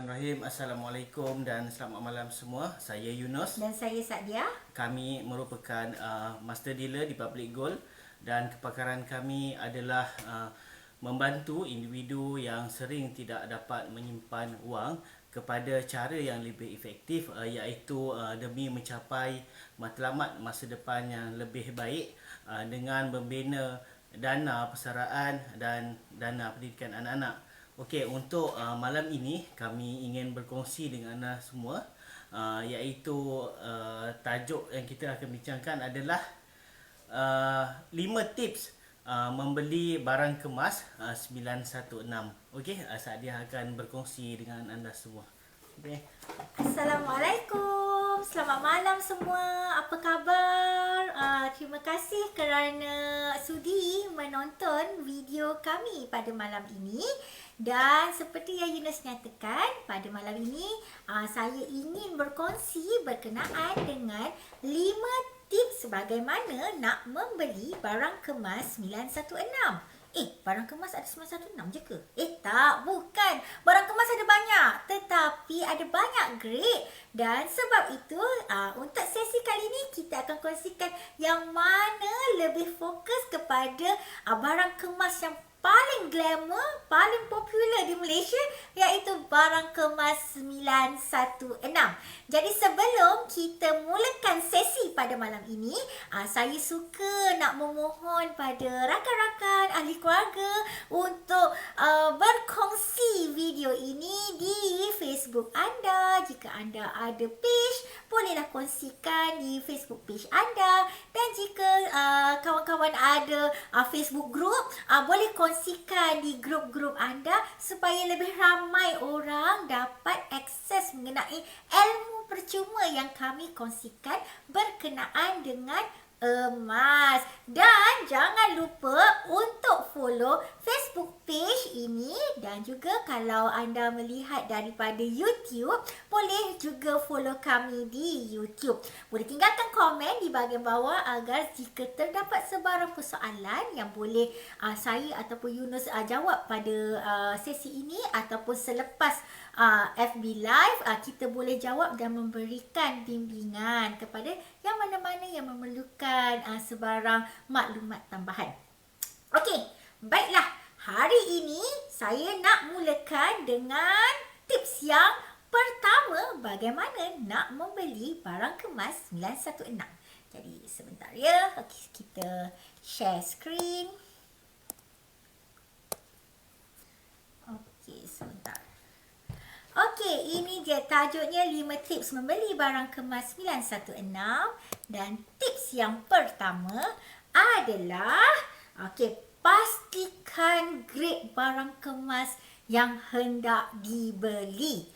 Bismillahirrahmanirrahim. Assalamualaikum dan selamat malam semua. Saya Yunus. Dan saya Sadia. Kami merupakan master dealer di Public Gold dan kepakaran kami adalah membantu individu yang sering tidak dapat menyimpan wang kepada cara yang lebih efektif, iaitu demi mencapai matlamat masa depan yang lebih baik dengan membina dana persaraan dan dana pendidikan anak-anak. Okey, untuk malam ini kami ingin berkongsi dengan anda semua, iaitu tajuk yang kita akan bincangkan adalah 5 tips membeli barang kemas 916. Okey, Sadia akan berkongsi dengan anda semua. Okey. Assalamualaikum. Selamat malam semua. Apa khabar? Terima kasih kerana sudi menonton video kami pada malam ini. Dan seperti yang Yunus nyatakan, pada malam ini saya ingin berkongsi berkenaan dengan 5 tips bagaimana nak membeli barang kemas 916. Barang kemas ada 916 je ke? Tak, bukan. Barang kemas ada banyak, tetapi ada banyak grade. Dan sebab itu, untuk sesi kali ini kita akan kongsikan yang mana lebih fokus kepada barang kemas yang paling glamour, paling popular di Malaysia, iaitu barang kemas 916. Jadi sebelum kita mulakan sesi pada malam ini, saya suka nak memohon pada rakan-rakan, ahli keluarga untuk berkongsi video ini di Facebook anda. Jika anda ada page, bolehlah kongsikan di Facebook page anda. Dan jika kawan-kawan ada Facebook group, boleh kongsikan di grup-grup anda supaya lebih ramai orang dapat akses mengenai ilmu percuma yang kami kongsikan berkenaan dengan emas. Dan jangan lupa untuk follow Facebook page ini, dan juga kalau anda melihat daripada YouTube, boleh juga follow kami di YouTube. Boleh tinggalkan komen di bahagian bawah agar jika terdapat sebarang persoalan yang boleh saya ataupun Yunus jawab pada sesi ini ataupun selepas FB Live, kita boleh jawab dan memberikan bimbingan kepada yang mana-mana yang memerlukan sebarang maklumat tambahan. Okey, baiklah. Hari ini saya nak mulakan dengan tips yang pertama, bagaimana nak membeli barang kemas 916. Jadi sebentar ya, kita share screen. Okey, sebentar. Okey, ini dia tajuknya 5 tips membeli barang kemas 916. Dan tips yang pertama adalah, pastikan grade barang kemas yang hendak dibeli.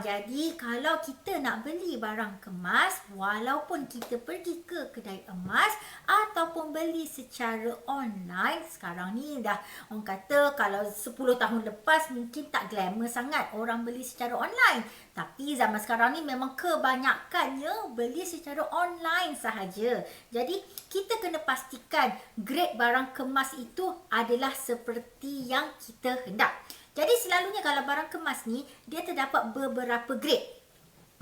Jadi kalau kita nak beli barang kemas, walaupun kita pergi ke kedai emas ataupun beli secara online, sekarang ni dah orang kata kalau 10 tahun lepas mungkin tak glamour sangat orang beli secara online. Tapi zaman sekarang ni memang kebanyakannya beli secara online sahaja. Jadi kita kena pastikan grade barang kemas itu adalah seperti yang kita hendak. Jadi selalunya kalau barang kemas ni, dia terdapat beberapa grade.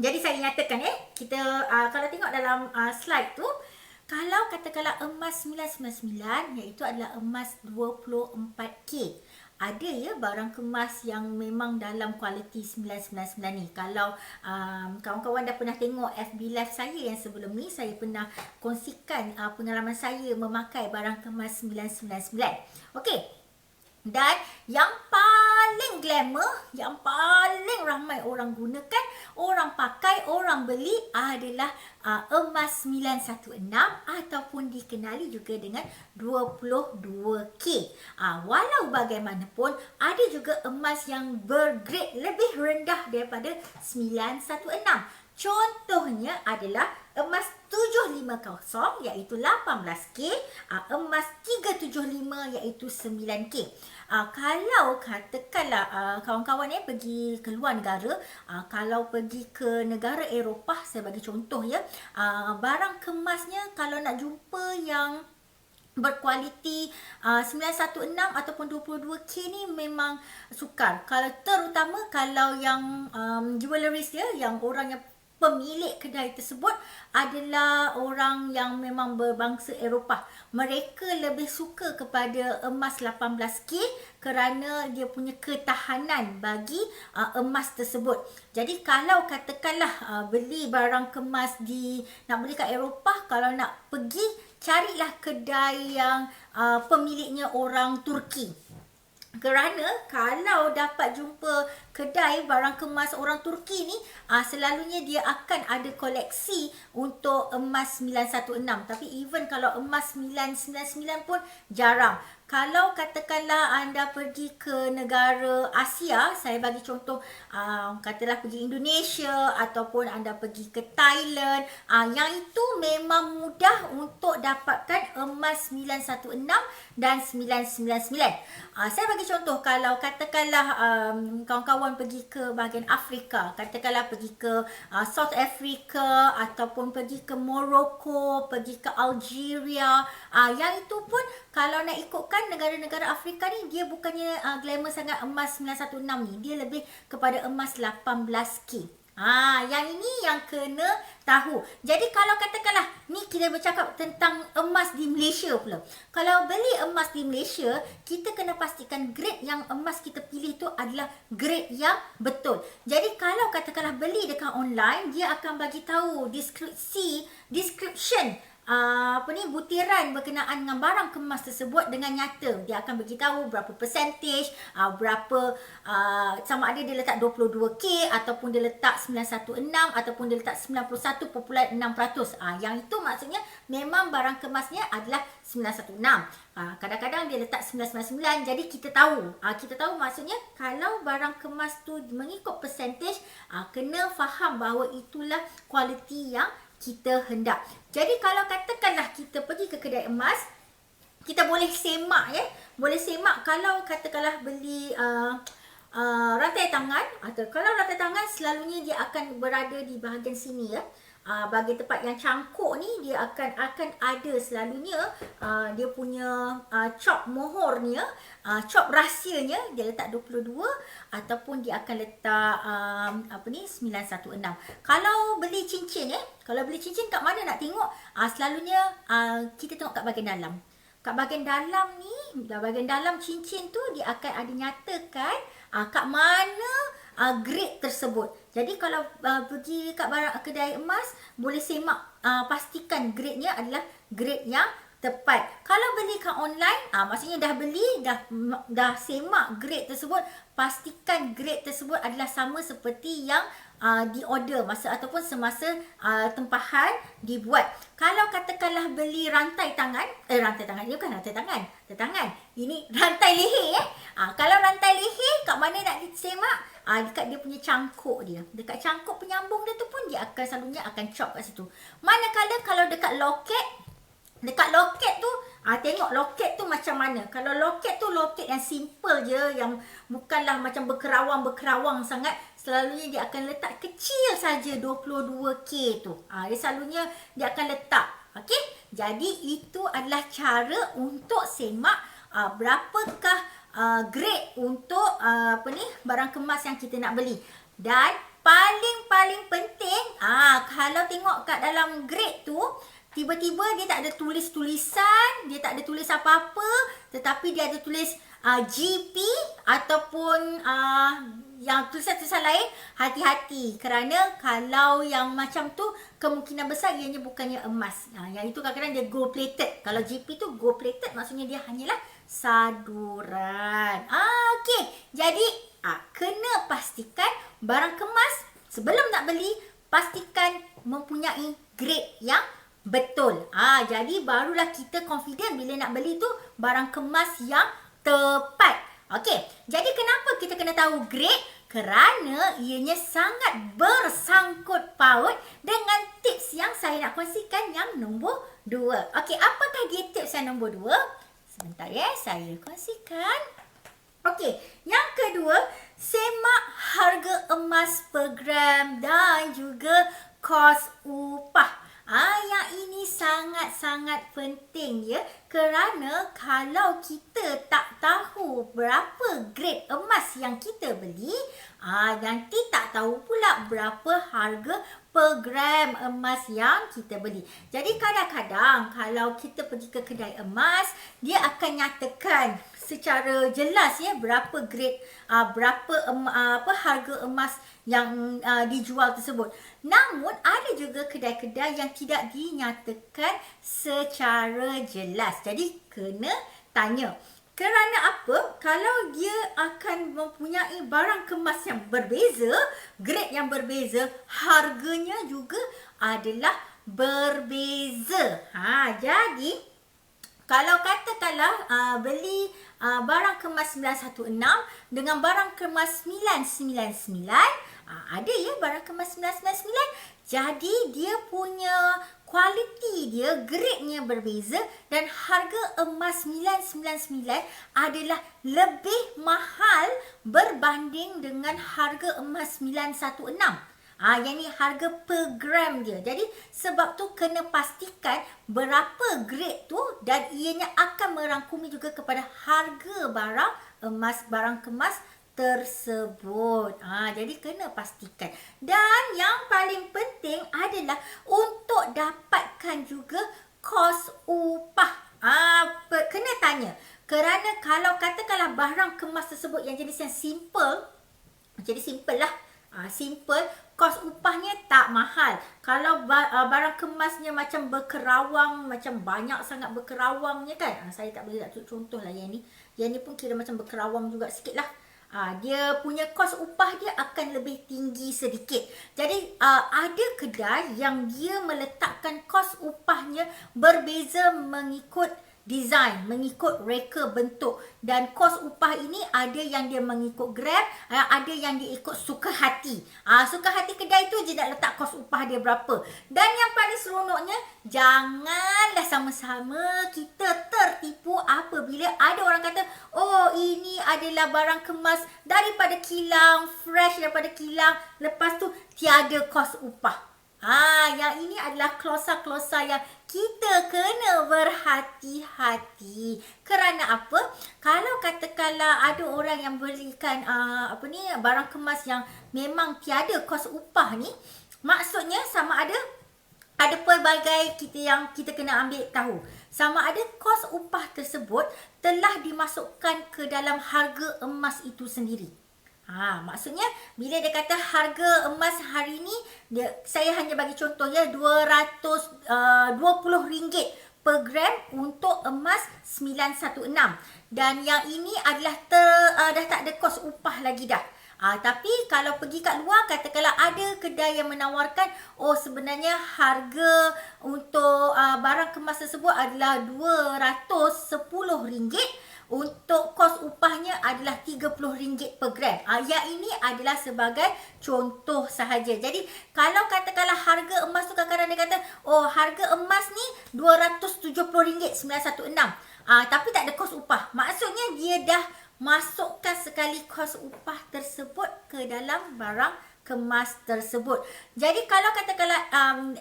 Jadi saya nyatakan kita kalau tengok dalam slide tu, kalau katakanlah emas 999, iaitu adalah emas 24K. Ada ya barang kemas yang memang dalam kualiti 999 ni. Kalau kawan-kawan dah pernah tengok FB Live saya yang sebelum ni, saya pernah kongsikan pengalaman saya memakai barang kemas 999. Okey. Dan yang paling glamour, yang paling ramai orang gunakan, orang pakai, orang beli adalah emas 916 ataupun dikenali juga dengan 22K. Walau bagaimanapun, ada juga emas yang bergrade lebih rendah daripada 916. Contohnya adalah emas 750 iaitu 18K, emas 375 iaitu 9K. Kalau katakanlah kawan-kawan pergi ke luar negara, kalau pergi ke negara Eropah, saya bagi contoh ya, barang kemasnya kalau nak jumpa yang berkualiti 916 ataupun 22K ni memang sukar. Terutama kalau yang jewelleries dia, yang orang yang pemilik kedai tersebut adalah orang yang memang berbangsa Eropah. Mereka lebih suka kepada emas 18K kerana dia punya ketahanan bagi emas tersebut. Jadi kalau katakanlah beli barang kemas nak beli kat Eropah, kalau nak pergi, carilah kedai yang pemiliknya orang Turki. Kerana kalau dapat jumpa kedai barang kemas orang Turki ni, selalunya dia akan ada koleksi untuk emas 916. Tapi even kalau emas 999 pun jarang. Kalau katakanlah anda pergi ke negara Asia, saya bagi contoh, katalah pergi Indonesia ataupun anda pergi ke Thailand, yang itu memang mudah untuk dapatkan emas 916 dan 999. Saya bagi contoh, kalau katakanlah kawan-kawan pergi ke bahagian Afrika, katakanlah pergi ke South Africa ataupun pergi ke Morocco, pergi ke Algeria, yang itu pun kalau nak ikutkan negara-negara Afrika ni, dia bukannya glamour sangat emas 916 ni. Dia lebih kepada emas 18K. Yang ini yang kena tahu. Jadi kalau katakanlah, ni kita bercakap tentang emas di Malaysia pula. Kalau beli emas di Malaysia, kita kena pastikan grade yang emas kita pilih tu adalah grade yang betul. Jadi kalau katakanlah beli dekat online, dia akan bagi tahu description butiran berkenaan dengan barang kemas tersebut dengan nyata. Dia akan beritahu berapa percentage, sama ada dia letak 22K ataupun dia letak 916 ataupun dia letak 91.6%. Yang itu maksudnya memang barang kemasnya adalah 916. Kadang-kadang dia letak 999. Jadi kita tahu. Kita tahu maksudnya kalau barang kemas tu mengikut percentage, kena faham bahawa itulah kualiti yang kita hendak. Jadi kalau katakanlah kita pergi ke kedai emas, kita boleh semak boleh semak kalau katakanlah beli rantai tangan, atau kalau rantai tangan selalunya dia akan berada di bahagian sini bahagian tempat yang cangkuk ni, dia akan ada selalunya dia punya chop mohornya, chop rahsianya, dia letak 22 ataupun dia akan letak 916. Kalau beli cincin kalau beli cincin kat mana nak tengok? Selalunya kita tengok kat bahagian dalam. Kat bahagian dalam ni, bahagian dalam cincin tu dia akan ada nyatakan kat mana grade tersebut. Jadi kalau pergi kat barang kedai emas, boleh semak, pastikan grade-nya adalah grade yang tepat. Kalau beli kat online, maksudnya dah beli, dah semak grade tersebut, pastikan grade tersebut adalah sama seperti yang di order ataupun semasa tempahan dibuat. Kalau katakanlah beli rantai tangan, ini bukan rantai tangan, ini rantai leher kalau rantai leher, kat mana nak disemak? Dekat dia punya cangkuk dia. Dekat cangkuk penyambung dia tu pun dia akan selalunya akan chop kat situ. Manakala kalau dekat loket tu, tengok loket tu macam mana. Kalau loket tu loket yang simple je, yang bukanlah macam berkerawang sangat, selalunya dia akan letak kecil saja 22K tu. Dia selalunya dia akan letak. Okey? Jadi itu adalah cara untuk semak berapakah grade untuk barang kemas yang kita nak beli. Dan paling penting, kalau tengok kat dalam grade tu, tiba-tiba dia tak ada tulis-tulisan, dia tak ada tulis apa-apa, tetapi dia ada tulis GP ataupun yang tulisan-tulisan lain, hati-hati. Kerana kalau yang macam tu, kemungkinan besar ianya bukannya emas. Yang itu kadang-kadang dia gold plated. Kalau GP tu gold plated, maksudnya dia hanyalah saduran. Okey. Jadi kena pastikan barang kemas sebelum nak beli, pastikan mempunyai grade yang betul. Jadi barulah kita confident bila nak beli tu barang kemas yang tepat. Okey. Jadi kenapa kita kena tahu grade? Kerana ianya sangat bersangkut paut dengan tips yang saya nak kongsikan yang nombor 2. Okey, apakah dia tips yang nombor 2? Sebentar saya kongsikan. Okey, yang kedua, semak harga emas per gram dan juga kos upah. Yang ini sangat-sangat penting ya, kerana kalau kita tak tahu berapa grade emas yang kita beli, nanti tak tahu pula berapa harga per gram emas yang kita beli. Jadi kadang-kadang kalau kita pergi ke kedai emas, dia akan nyatakan secara jelas ya berapa grade, berapa harga emas yang dijual tersebut. Namun ada juga kedai-kedai yang tidak dinyatakan secara jelas. Jadi kena tanya. Kerana apa? Kalau dia akan mempunyai barang kemas yang berbeza, grade yang berbeza, harganya juga adalah berbeza. Jadi kalau katakanlah beli barang kemas 916 dengan barang kemas 999, ada ya barang kemas 999. Jadi dia punya kualiti dia, grade-nya berbeza dan harga emas 999 adalah lebih mahal berbanding dengan harga emas 916. Yang ni harga per gram dia. Jadi sebab tu kena pastikan berapa grade tu dan ianya akan merangkumi juga kepada harga barang emas, barang kemas tersebut. Jadi kena pastikan. Dan yang paling penting adalah untuk dapatkan juga kos upah. Kena tanya. Kerana kalau katakanlah barang kemas tersebut yang jenis yang simple, jadi simple lah. Simple, kos upahnya tak mahal. Kalau barang kemasnya macam berkerawang, macam banyak sangat berkerawangnya kan. Saya tak boleh nak contoh lah yang ni. Yang ni pun kira macam berkerawang juga sikit lah. Dia punya kos upah dia akan lebih tinggi sedikit. Jadi ada kedai yang dia meletakkan kos upahnya berbeza mengikut design, mengikut reka bentuk. Dan kos upah ini ada yang dia mengikut gram, ada yang dia ikut suka hati. Suka hati kedai tu je nak letak kos upah dia berapa. Dan yang paling seronoknya, janganlah sama-sama kita tertipu apabila ada orang kata, oh ini adalah barang kemas daripada kilang, fresh daripada kilang, lepas tu tiada kos upah. Yang ini adalah klausa-klausa yang kita kena berhati-hati. Kerana apa? Kalau katakanlah ada orang yang belikan barang kemas yang memang tiada kos upah ni, maksudnya sama ada pelbagai kita kena ambil tahu. Sama ada kos upah tersebut telah dimasukkan ke dalam harga emas itu sendiri. Maksudnya bila dia kata harga emas hari ni, saya hanya bagi contoh ya, RM220 per gram untuk emas 916. Dan yang ini adalah dah tak ada kos upah lagi dah. Tapi kalau pergi kat luar, katakanlah ada kedai yang menawarkan, sebenarnya harga untuk barang kemas tersebut adalah RM210. Untuk kos upahnya adalah RM30 per gram. Yang ini adalah sebagai contoh sahaja. Jadi kalau katakanlah harga emas tu kadang-kadang dia kata, harga emas ni RM270 916. Tapi tak ada kos upah. Maksudnya dia dah masukkan sekali kos upah tersebut ke dalam barang kemas tersebut. Jadi kalau katakanlah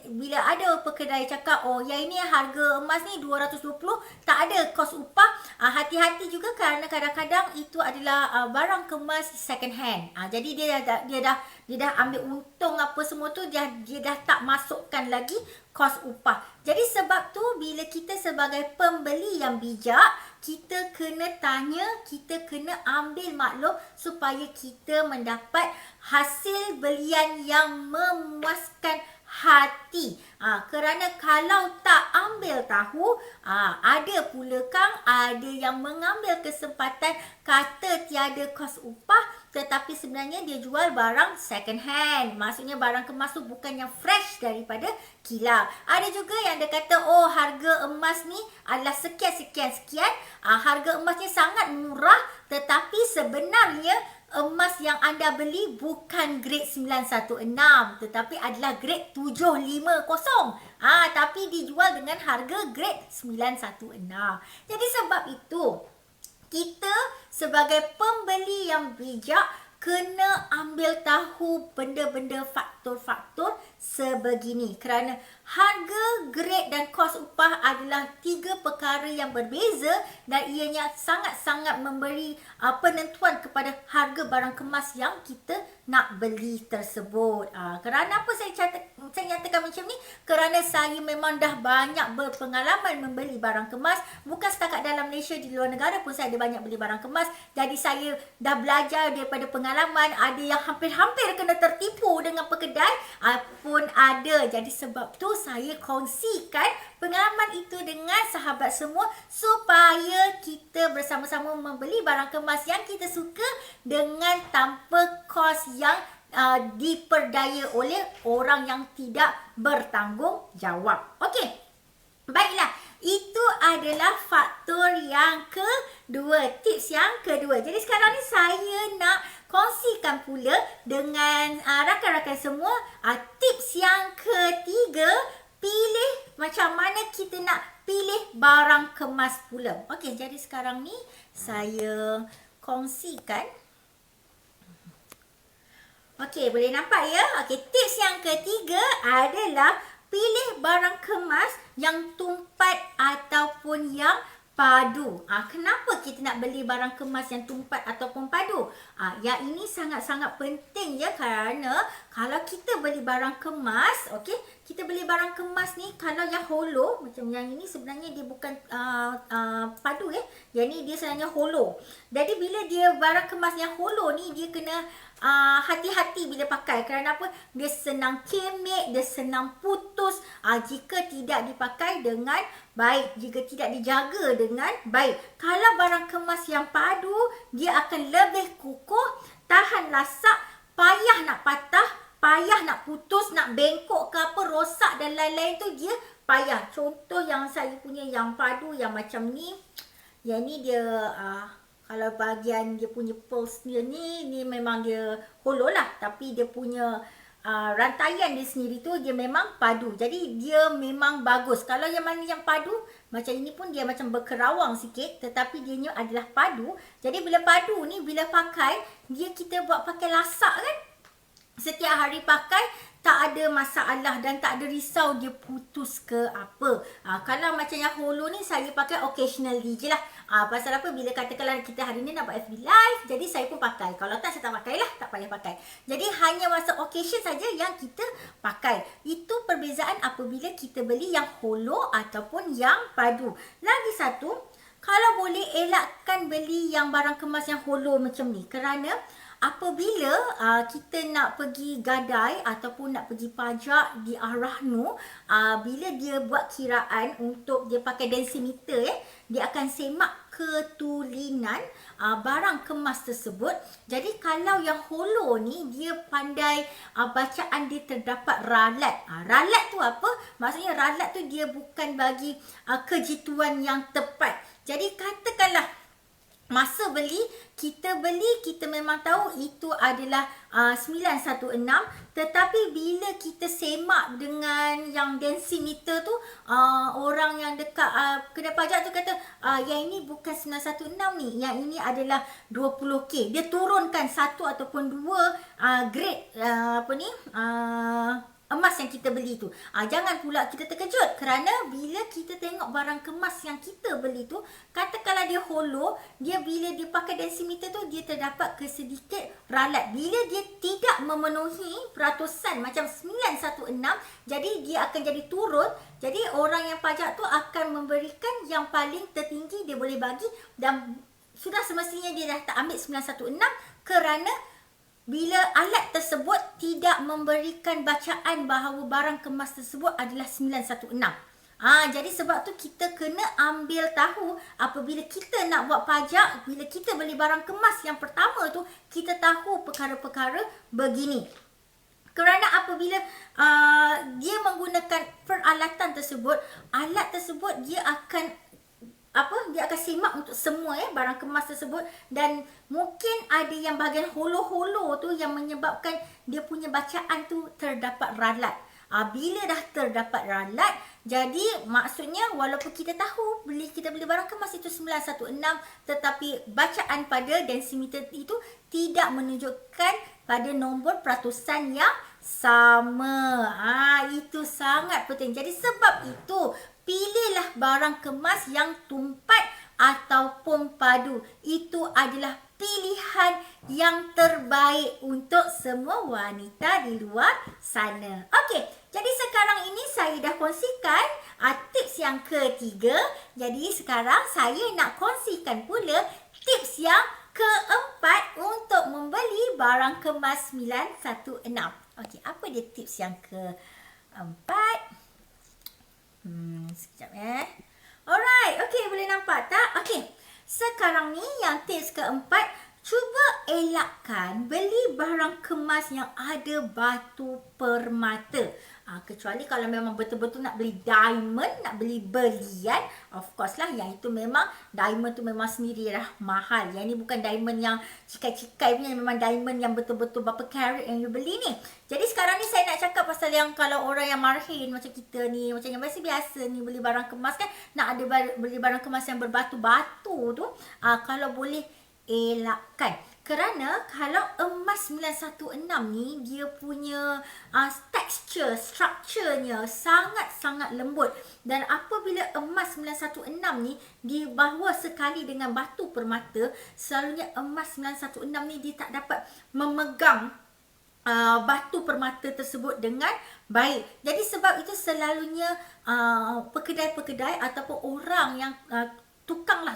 bila ada pekedai cakap, yang ini harga emas ni 220, tak ada kos upah, hati-hati juga kerana kadang-kadang itu adalah barang kemas second hand. Jadi dia dah ambil untung apa semua tu, dia dah tak masukkan lagi kos upah. Jadi sebab tu bila kita sebagai pembeli yang bijak, kita kena tanya, kita kena ambil maklum supaya kita mendapat hasil belian yang memuaskan hati. Kerana kalau tak ambil tahu, ada pula ada yang mengambil kesempatan kata tiada kos upah, tetapi sebenarnya dia jual barang second hand. Maksudnya barang kemas tu bukan yang fresh daripada kilang. Ada juga yang dia kata, harga emas ni adalah sekian. Harga emasnya sangat murah, tetapi sebenarnya emas yang anda beli bukan grade 916, tetapi adalah grade 750. Tapi dijual dengan harga grade 916. Jadi sebab itu, kita sebagai pembeli yang bijak kena ambil tahu benda-benda faktor-faktor sebegini kerana harga, grade dan kos upah adalah tiga perkara yang berbeza dan ianya sangat-sangat memberi penentuan kepada harga barang kemas yang kita nak beli tersebut. Kerana apa saya nyatakan macam ni? Kerana saya memang dah banyak berpengalaman membeli barang kemas, bukan setakat dalam Malaysia, di luar negara pun saya ada banyak beli barang kemas. Jadi saya dah belajar daripada pengalaman, ada yang hampir-hampir kena tertipu dengan pekedai pun ada. Jadi sebab tu saya kongsikan pengalaman itu dengan sahabat semua supaya kita bersama-sama membeli barang kemas yang kita suka dengan tanpa kos yang diperdaya oleh orang yang tidak bertanggungjawab. Okey. Baiklah, itu adalah faktor yang kedua, tips yang kedua. Jadi sekarang ni saya nak kongsikan pula dengan rakan-rakan semua tips yang ketiga, pilih macam mana kita nak pilih barang kemas pula. Okey, jadi sekarang ni saya kongsikan. Okey, boleh nampak ya? Okey, tips yang ketiga adalah pilih barang kemas yang tumpat ataupun yang padu. Kenapa kita nak beli barang kemas yang tumpat ataupun padu? Yang ini sangat-sangat penting ya, kerana kalau kita beli barang kemas, okey, kita beli barang kemas ni kalau yang hollow macam yang ini sebenarnya dia bukan padu ya. Yang ni dia sebenarnya hollow. Jadi bila dia barang kemas yang hollow ni dia kena hati-hati bila pakai. Kerana apa? Dia senang kemik, dia senang putus jika tidak dipakai dengan baik, jika tidak dijaga dengan baik. Kalau barang kemas yang padu, dia akan lebih kukuh, tahan lasak, payah nak patah, payah nak putus, nak bengkok ke apa, rosak dan lain-lain tu dia payah. Contoh yang saya punya yang padu yang macam ni. Yang ni dia kalau bahagian dia punya pearls dia ni memang dia hollow lah. Tapi dia punya rantaian dia sendiri tu dia memang padu. Jadi dia memang bagus. Kalau yang mana yang padu, macam ini pun dia macam berkerawang sikit. Tetapi dia adalah padu. Jadi bila padu ni, bila pakai, dia kita buat pakai lasak kan. Setiap hari pakai, tak ada masalah dan tak ada risau dia putus ke apa. Kalau macam yang hollow ni saya pakai occasionally je lah. Pasal apa? Bila katakanlah kita hari ni nak buat FB live, jadi saya pun pakai. Kalau tak, saya tak pakai lah. Tak payah pakai. Jadi hanya masa occasion saja yang kita pakai. Itu perbezaan apabila kita beli yang hollow ataupun yang padu. Lagi satu, kalau boleh elakkan beli yang barang kemas yang hollow macam ni. Kerana apabila kita nak pergi gadai ataupun nak pergi pajak di Arahnu, bila dia buat kiraan untuk dia pakai densimeter dia akan semak ketulinan barang kemas tersebut. Jadi kalau yang hollow ni dia pandai bacaan dia terdapat ralat. Ralat tu apa? Maksudnya ralat tu dia bukan bagi kejituan yang tepat. Jadi katakanlah masa beli, kita memang tahu itu adalah 916, tetapi bila kita semak dengan yang densimeter tu, orang yang dekat kedai pajak tu kata yang ini bukan 916 ni, yang ini adalah 20K. Dia turunkan satu ataupun dua grade emas yang kita beli tu. Jangan pula kita terkejut, kerana bila kita tengok barang kemas yang kita beli tu, katakanlah dia hollow, dia bila dia pakai densimeter tu dia terdapat kesedikit ralat. Bila dia tidak memenuhi peratusan macam 916, jadi dia akan jadi turun. Jadi orang yang pajak tu akan memberikan yang paling tertinggi dia boleh bagi, dan sudah semestinya dia dah tak ambil 916 kerana bila alat tersebut tidak memberikan bacaan bahawa barang kemas tersebut adalah 916. Jadi sebab tu kita kena ambil tahu apabila kita nak buat pajak, bila kita beli barang kemas yang pertama tu, kita tahu perkara-perkara begini. Kerana apabila dia menggunakan peralatan tersebut, alat tersebut dia akan dia akan semak untuk semua barang kemas tersebut, dan mungkin ada yang bahagian hollow-hollow tu yang menyebabkan dia punya bacaan tu terdapat ralat. Bila dah terdapat ralat, jadi maksudnya walaupun kita tahu kita beli barang kemas itu 916, tetapi bacaan pada densimeter itu tidak menunjukkan pada nombor peratusan yang sama. Itu sangat penting. Jadi sebab itu, pilihlah barang kemas yang tumpat ataupun padu. Itu adalah pilihan yang terbaik untuk semua wanita di luar sana. Okey, jadi sekarang ini saya dah kongsikan tips yang ketiga. Jadi sekarang saya nak kongsikan pula tips yang keempat untuk membeli barang kemas 916. Okey, apa dia tips yang keempat? Sekejap Alright, okey, boleh nampak tak? Okey, sekarang ni yang tips keempat, cuba elakkan beli barang kemas yang ada batu permata. Kecuali kalau memang betul-betul nak beli diamond, nak beli berlian, of course lah, yang itu memang diamond tu memang sendiri dah mahal. Yang ni bukan diamond yang cikai-cikai punya, memang diamond yang betul-betul berapa karat yang you beli ni. Jadi sekarang ni saya nak cakap pasal yang kalau orang yang marhin macam kita ni, macam yang biasa-biasa ni beli barang kemas kan, nak ada beli barang kemas yang berbatu-batu tu, kalau boleh elakkan. Kerana kalau emas 916 ni, dia punya texture, strukturnya sangat-sangat lembut. Dan apabila emas 916 ni dibawa sekali dengan batu permata, selalunya emas 916 ni dia tak dapat memegang batu permata tersebut dengan baik. Jadi sebab itu selalunya pekedai-pekedai ataupun orang yang tukang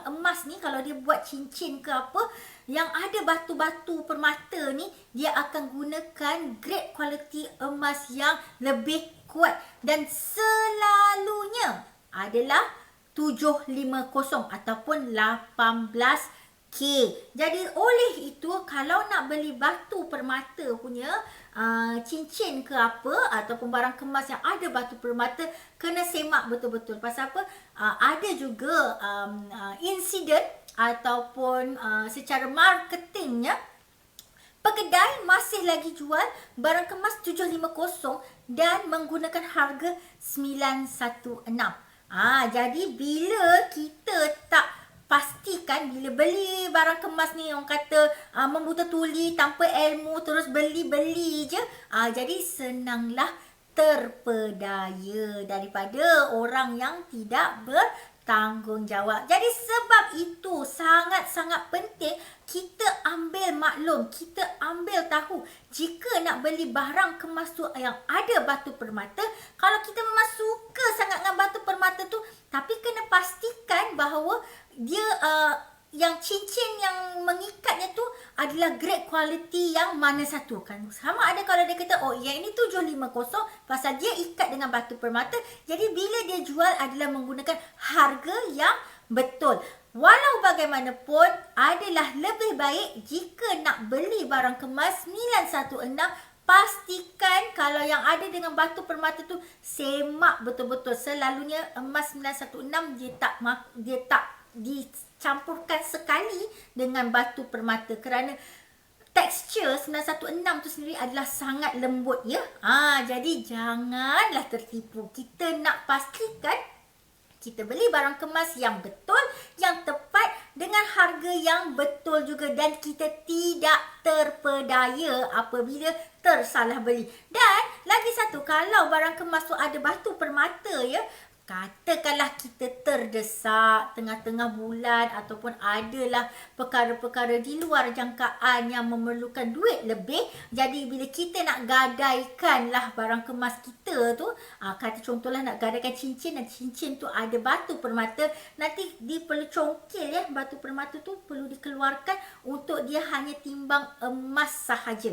emas ni, kalau dia buat cincin ke apa yang ada batu-batu permata ni, dia akan gunakan grade quality emas yang lebih kuat dan selalunya adalah 750 ataupun 18K. Jadi oleh itu, kalau nak beli batu permata punya cincin ke apa ataupun barang kemas yang ada batu permata, kena semak betul-betul. Pasal apa? Ada juga insiden ataupun secara marketingnya, pekedai masih lagi jual barang kemas 750 dan menggunakan harga 916. Jadi bila kita tak pastikan, bila beli barang kemas ni, orang kata membuta tuli tanpa ilmu, terus beli-beli je, jadi senanglah terpedaya daripada orang yang tidak bertanggungjawab. Jadi sebab itu sangat-sangat penting kita ambil maklum, kita ambil tahu, jika nak beli barang kemas tu yang ada batu permata, kalau kita memang suka sangat dengan batu permata tu, tapi kena pastikan bahawa dia yang cincin yang mengikatnya tu adalah grade quality yang mana satu kan. Sama ada kalau dia kata, oh yang ini 750 pasal dia ikat dengan batu permata, jadi bila dia jual adalah menggunakan harga yang betul. Walau bagaimanapun, adalah lebih baik jika nak beli barang kemas 916, pastikan kalau yang ada dengan batu permata tu, semak betul-betul. Selalunya emas 916 dia tak dicampurkan sekali dengan batu permata, kerana tekstur 916 tu sendiri adalah sangat lembut ya. Jadi janganlah tertipu. Kita nak pastikan kita beli barang kemas yang betul, yang tepat, dengan harga yang betul juga, dan kita tidak terpedaya apabila tersalah beli. Dan lagi satu, kalau barang kemas tu ada batu permata ya, katakanlah kita terdesak tengah-tengah bulan ataupun adalah perkara-perkara di luar jangkaan yang memerlukan duit lebih. Jadi bila kita nak gadaikanlah barang kemas kita tu, kata contohlah nak gadaikan cincin dan cincin tu ada batu permata, nanti perlu congkil ya, batu permata tu perlu dikeluarkan untuk dia hanya timbang emas sahaja.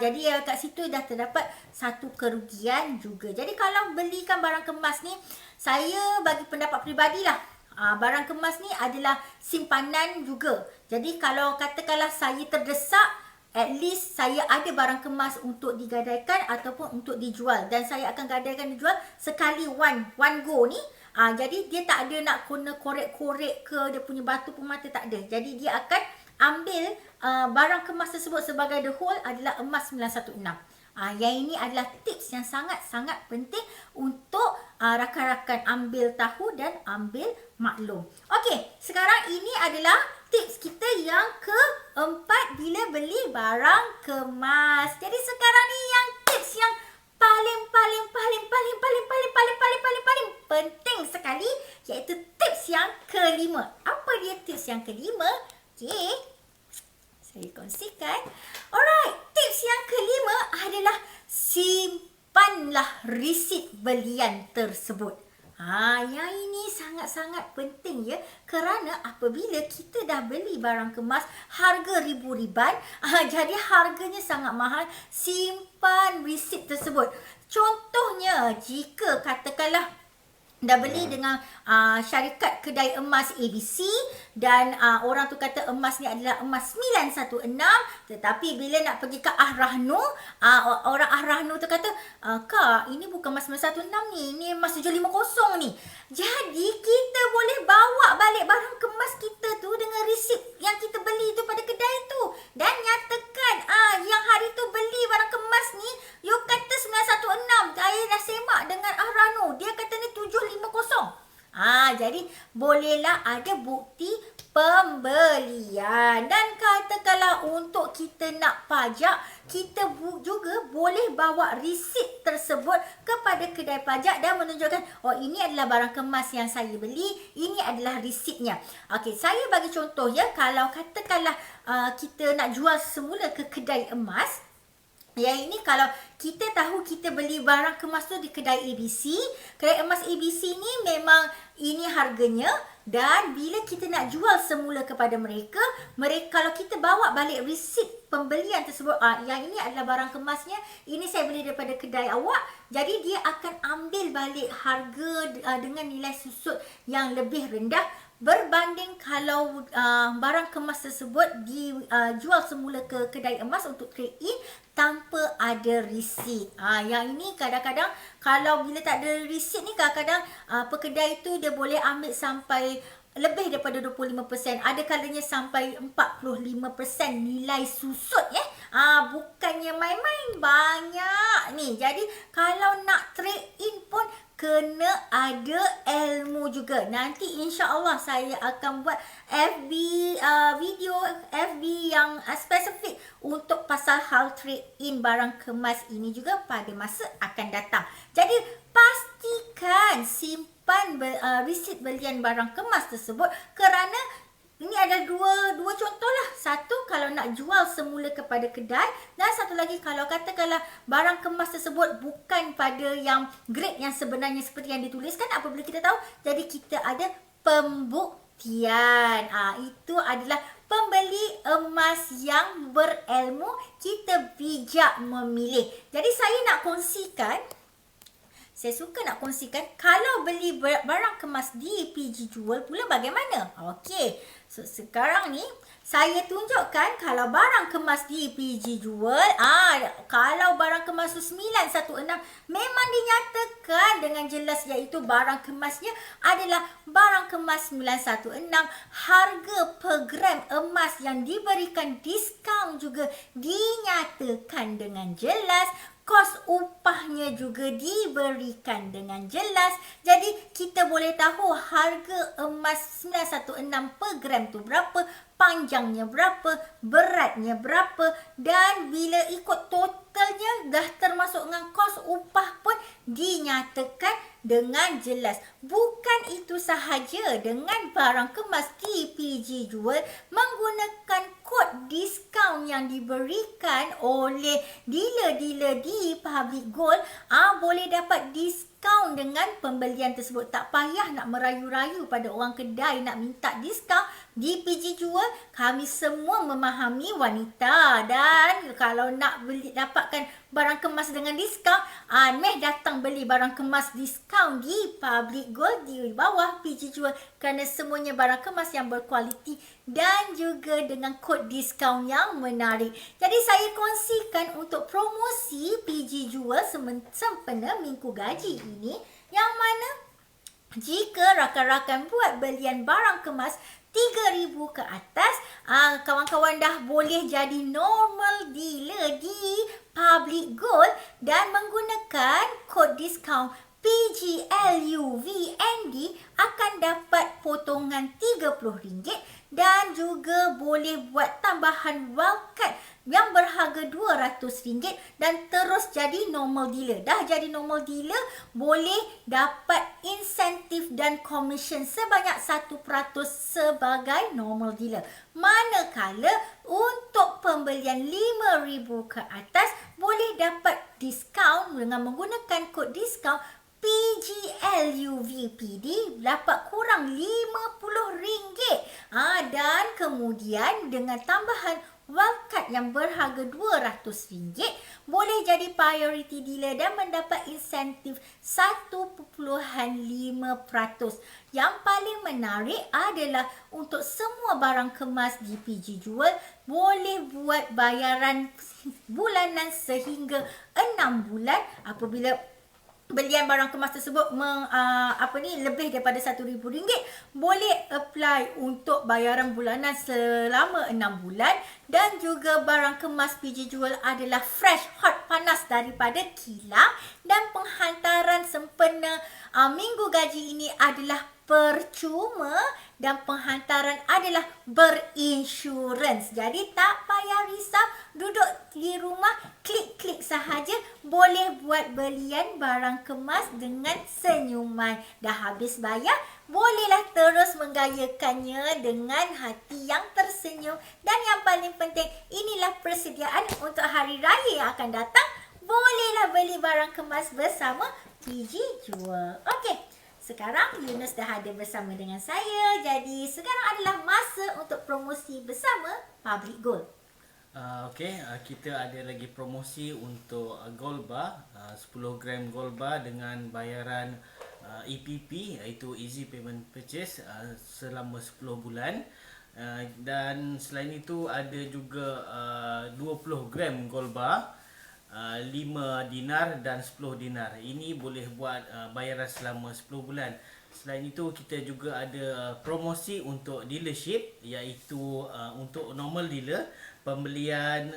Jadi kat situ dah terdapat satu kerugian juga. Jadi kalau belikan barang kemas ni, saya bagi pendapat peribadilah, barang kemas ni adalah simpanan juga. Jadi kalau katakanlah saya terdesak, at least saya ada barang kemas untuk digadaikan ataupun untuk dijual, dan saya akan gadaikan dijual sekali one go ni. Jadi dia tak ada nak kena korek-korek ke dia punya batu permata, tak ada. Jadi dia akan ambil barang kemas tersebut sebagai the whole adalah emas 916. Yang ini adalah tips yang sangat-sangat penting untuk rakan-rakan ambil tahu dan ambil maklum. Okey, sekarang ini adalah tips kita yang keempat bila beli barang kemas. Jadi sekarang ni tips yang kelima. Okey. Saya kongsikan. Alright, tips yang kelima adalah simpanlah resit belian tersebut. Yang ini sangat-sangat penting ya, kerana apabila kita dah beli barang kemas harga ribu-riban, jadi harganya sangat mahal, simpan resit tersebut. Contohnya, jika katakanlah dah beli dengan syarikat kedai emas ABC dan orang tu kata emas ni adalah emas 916, tetapi bila nak pergi ke Ahrahnu, orang Ahrahnu tu kata, Kak, ini bukan emas 916 ni, ini emas 750 ni. Jadi kita boleh bawa balik barang kemas kita tu dengan resit yang kita beli tu pada kedai tu dan nyatakan yang hari tu beli barang kemas ni, you kata 916, saya dah semak dengan Ahrahnu, dia kata ni 750. Jadi bolehlah ada bukti pembelian. Dan katakanlah untuk kita nak pajak, kita juga boleh bawa resit tersebut kepada kedai pajak dan menunjukkan, ini adalah barang kemas yang saya beli, ini adalah resitnya. Okey, saya bagi contoh ya, kalau katakanlah kita nak jual semula ke kedai emas. Yang ini kalau kita tahu kita beli barang kemas tu di kedai ABC, kedai emas ABC ni memang ini harganya, dan bila kita nak jual semula kepada mereka kalau kita bawa balik resit pembelian tersebut, yang ini adalah barang kemasnya, ini saya beli daripada kedai awak, jadi dia akan ambil balik harga dengan nilai susut yang lebih rendah berbanding kalau barang kemas tersebut dijual semula ke kedai emas untuk trade in tanpa ada resit. Yang ini kadang-kadang kalau bila tak ada resit ni, kadang-kadang pekedai tu dia boleh ambil sampai lebih daripada 25%, ada kalanya sampai 45% nilai susut ya. Bukannya main-main, banyak ni. Jadi kalau nak trade in pun kena ada ilmu juga. Nanti insya-Allah saya akan buat video FB yang spesifik untuk pasal hal trade in barang kemas ini juga pada masa akan datang. Jadi pastikan simpan resit belian barang kemas tersebut, kerana ini ada dua contoh lah. Satu, kalau nak jual semula kepada kedai, dan satu lagi kalau katakanlah barang kemas tersebut bukan pada yang grade yang sebenarnya seperti yang dituliskan, apabila kita tahu, jadi kita ada pembuktian. Itu adalah pembeli emas yang berilmu, kita bijak memilih. Jadi saya nak kongsikan, saya suka nak kongsikan kalau beli barang kemas di PG Jewel pula bagaimana. Okey, so sekarang ni saya tunjukkan kalau barang kemas di PG Jewel, kalau barang kemas 916 memang dinyatakan dengan jelas iaitu barang kemasnya adalah barang kemas 916. Harga per gram emas yang diberikan diskaun juga dinyatakan dengan jelas. Kos upahnya juga diberikan dengan jelas. Jadi kita boleh tahu harga emas 916 per gram tu berapa, panjangnya berapa, beratnya berapa, dan bila ikut totalnya dah termasuk dengan kos upah pun dinyatakan dengan jelas. Bukan itu sahaja, dengan barang kemas di PG Jewel menggunakan kod diskaun yang diberikan oleh dealer-dealer di Public Gold, boleh dapat diskaun dengan pembelian tersebut. Tak payah nak merayu-rayu pada orang kedai nak minta diskaun. Di PG Jewel kami semua memahami wanita, dan kalau nak dapatkan barang kemas dengan diskaun, meh datang beli barang kemas diskaun di Public Gold di bawah PG Jewel, kerana semuanya barang kemas yang berkualiti dan juga dengan kod diskaun yang menarik. Jadi saya kongsikan untuk promosi PG Jewel sempena Minggu Gaji ini, yang mana jika rakan-rakan buat belian barang kemas 3,000 ke atas, kawan-kawan dah boleh jadi normal dealer di Public Gold dan menggunakan kod diskaun PGLUVND akan dapat potongan RM30 dan juga boleh buat tambahan wildcard yang berharga RM200 dan terus jadi normal dealer. Dah jadi normal dealer, boleh dapat insentif dan komisen sebanyak 1% sebagai normal dealer. Manakala untuk pembelian RM5,000 ke atas boleh dapat diskaun dengan menggunakan kod diskaun PGLUVPD, dapat kurang RM50. Dan kemudian dengan tambahan wildcard yang berharga RM200 boleh jadi priority dealer dan mendapat insentif 1.5%. Yang paling menarik adalah untuk semua barang kemas di PG Jewel boleh buat bayaran bulanan sehingga 6 bulan apabila belian barang kemas tersebut lebih daripada RM1,000, boleh apply untuk bayaran bulanan selama 6 bulan. Dan juga barang kemas PG Jewel adalah fresh, hot, panas daripada kilang, dan penghantaran sempena minggu gaji ini adalah percuma dan penghantaran adalah berinsurans. Jadi tak payah risau, duduk di rumah, klik-klik sahaja boleh buat belian barang kemas dengan senyuman. Dah habis bayar, bolehlah terus menggayakannya dengan hati yang tersenyum. Dan yang paling penting, inilah persediaan untuk hari raya yang akan datang. Bolehlah beli barang kemas bersama PG Jewel. Okey. Sekarang Yunus dah ada bersama dengan saya. Jadi sekarang adalah masa untuk promosi bersama Public Gold. Kita ada lagi promosi untuk gold bar, 10 gram gold bar dengan bayaran EPP, iaitu Easy Payment Purchase, selama 10 bulan. Dan selain itu ada juga 20 gram gold bar, 5 dinar dan 10 dinar. Ini boleh buat bayaran selama 10 bulan. Selain itu kita juga ada promosi untuk dealership, iaitu untuk normal dealer pembelian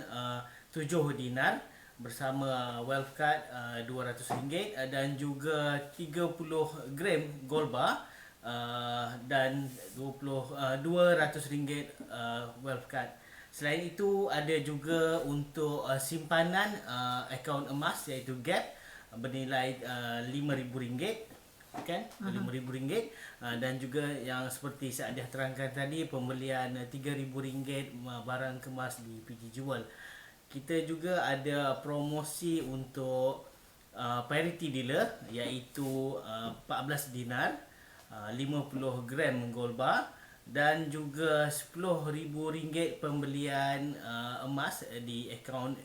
7 dinar bersama wealth card RM200 dan juga 30 gram gold bar dan RM200 wealth card. Selain itu ada juga untuk simpanan akaun emas, iaitu GAP, bernilai RM5,000, kan? RM5,000. Dan juga yang seperti saya dah terangkan tadi, pembelian RM3,000 barang kemas di PG Jewel. Kita juga ada promosi untuk parity dealer, iaitu 14 dinar, 50 gram gold bar dan juga RM10,000 pembelian emas di akaun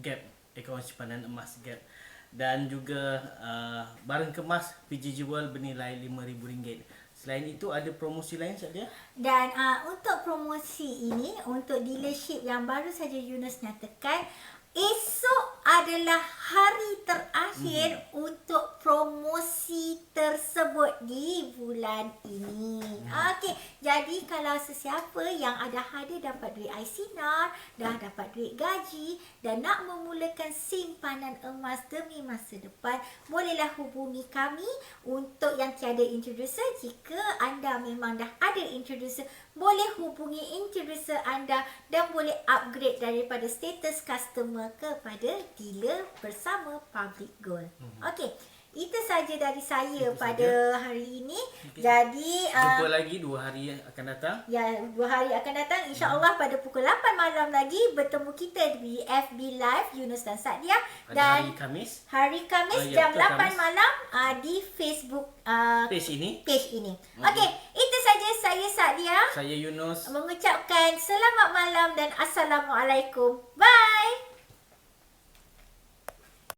GAP, akaun simpanan emas GAP. Dan juga barang kemas PG Jewel bernilai RM5,000. Selain itu ada promosi lain saja. Dan untuk promosi ini, untuk dealership yang baru saja Yunus nyatakan, esok adalah hari terakhir untuk promosi tersebut di bulan ini. Okey, jadi kalau sesiapa yang ada hadir dapat duit ICNAR, dah dapat duit gaji dan nak memulakan simpanan emas demi masa depan, bolehlah hubungi kami. Untuk yang tiada introducer, jika anda memang dah ada introducer, boleh hubungi introducer anda dan boleh upgrade daripada status customer kepada dealer bersama Public Gold. Okey, itu saja dari saya pada hari ini. Jadi jumpa lagi 2 hari yang akan datang. Ya, 2 hari akan datang, insya-Allah pada pukul 8 malam lagi bertemu kita di FB Live Yunus dan Sadia, dan hari Khamis jam 8 Khamis. Malam di Facebook page ini. Okey, itu saja. Saya Sadia, saya Yunus, mengucapkan selamat malam dan assalamualaikum. Bye.